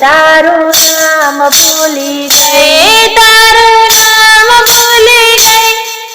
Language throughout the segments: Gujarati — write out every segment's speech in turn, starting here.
તારું નામ ભૂલી ગઈ, તારું નામ ભૂલી ગઈ,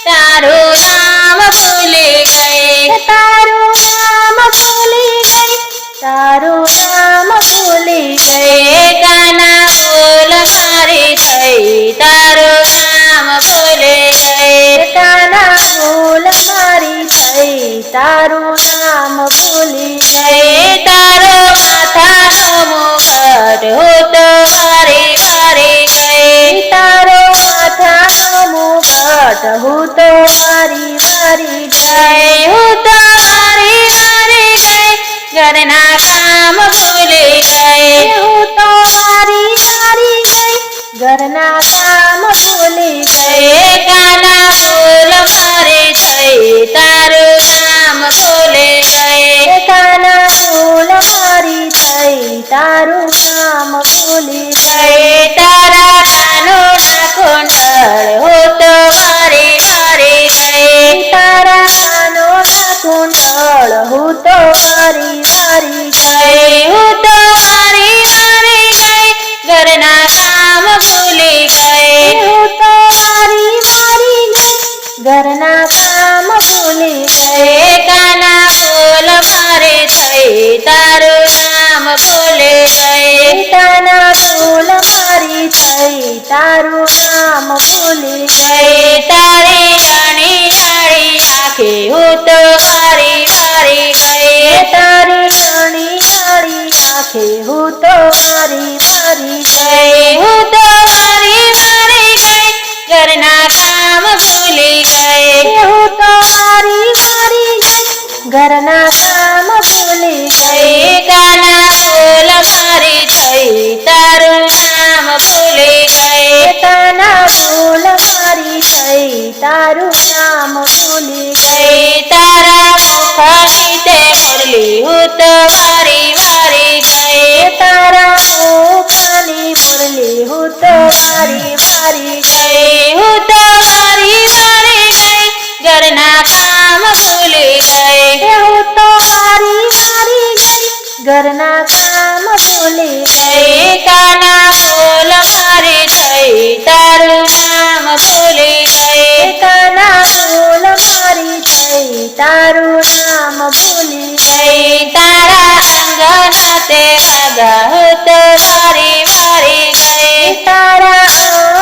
તારું નામ ભૂલી ગઈ, તારું નામ ભૂલી ગઈ, તારું નામ ભૂલી ગઈ, કાના ભૂલ મારી થઈ, તારું નામ ભૂલી ગઈ, કાના ભૂલ મારી થઈ, તારું નામ ભૂલી ગઈ, તારો માથાનો મુગટ હું તો વારી વારી ગઈ, તારો માથાનો મુગટ હું તો વારી વારી ગઈ, હું તો વારી વારી ગઈ, ઘરના કામ ભૂલી ગઈ, હું તો વારી વારી ગઈ, ઘરના કામ ભૂલી ગઈ, કાના ભૂલ મારી થઈ, તારું નામ ભૂલી ગઈ, કાના ભૂલ મારી થઈ, તારું નામ ભૂલી ગઈ, તારા કાનોના કુંડળ હું તો વારી વારી ગઈ, તારા કાનોના કુંડળ હું તો વારી વારી ગઈ, હું તો વારી વારી ગઈ, ઘરના કામ ભૂલી ગઈ, હું તો વારી વારી ગઈ, ઘરના કામ ભૂલી ગઈ, કાના ભૂલ મારી થઈ, તારું નામ ભૂલી ગઈ, કાના ભૂલ મારી થઈ, તારું નામ ભૂલી ગઈ, તારી ઘણી યાળી આંખે હું તો વારી વારી ગઈ, તારી ઘણી યાળી આંખે હું તો વારી વારી ગઈ, હું તો વારી વારી ગઈ, ઘરના કામ ભૂલી ગઈ, હું તો વારી વારી ગઈ, ઘરના કામ ભૂલી ગઈ, કાના ભૂલ મારી થઈ, તારું નામ ભૂલી ગઈ, કાના ભૂલ મારી થઈ, તારું નામ ભૂલી ગઈ, તારા મુખની તે મુરલી હું તો વારી વારી ગઈ, તારા મુખની મુરલી હું તો વારી વારી ગઈ, હું તો વારી વારી ગઈ, ઘરના કામ ભૂલી ગઈ, હું તો વારી વારી ગઈ, ઘરના કામ ભૂલી ગઈ, કાના ભૂલ મારી થઈ, તારું નામ ભૂલી ગઈ, કાના ભૂલ મારી થઈ, તારું નામ ભૂલી ગઈ, તારા અંગના તે વાગા હું તો વારી વારી ગઈ, તારા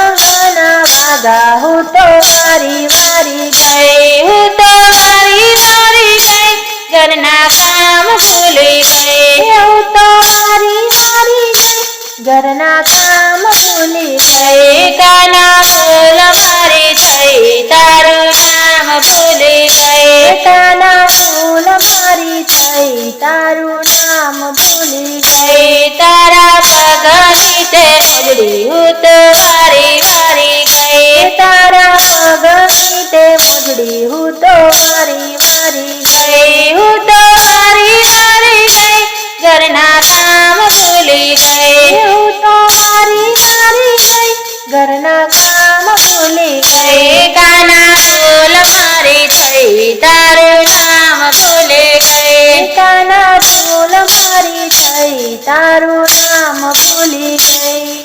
અંગના વાગા હું તો વારી વારી ગઈ, હું તો વારી વારી ગઈ, ઘરના કામ ભૂલી ગઈ, હું તો વારી વારી ગઈ, ઘરના કામ ભૂલી ગઈ, કાના ભૂલ મારી થઈ, તારું નામ ભૂલી ગઈ, કાના ભૂલ મારી થઈ, તારું નામ ભૂલી ગઈ, તારા પગની તે મુજડી હું તો વારી વારી ગઈ, તારા પગની તે મુજડી હું તો વારી વારી ગઈ, હું તો વારી વારી ગઈ, ઘરના કામ ભૂલી ગઈ, હું તો વારી વારી ગઈ, ઘરના કામ ભૂલી ગઈ, કાના ભૂલ મારી થઈ, તારું નામ ભૂલી ગઈ, કાના ભૂલ મારી થઈ, તારું નામ ભૂલી ગઈ.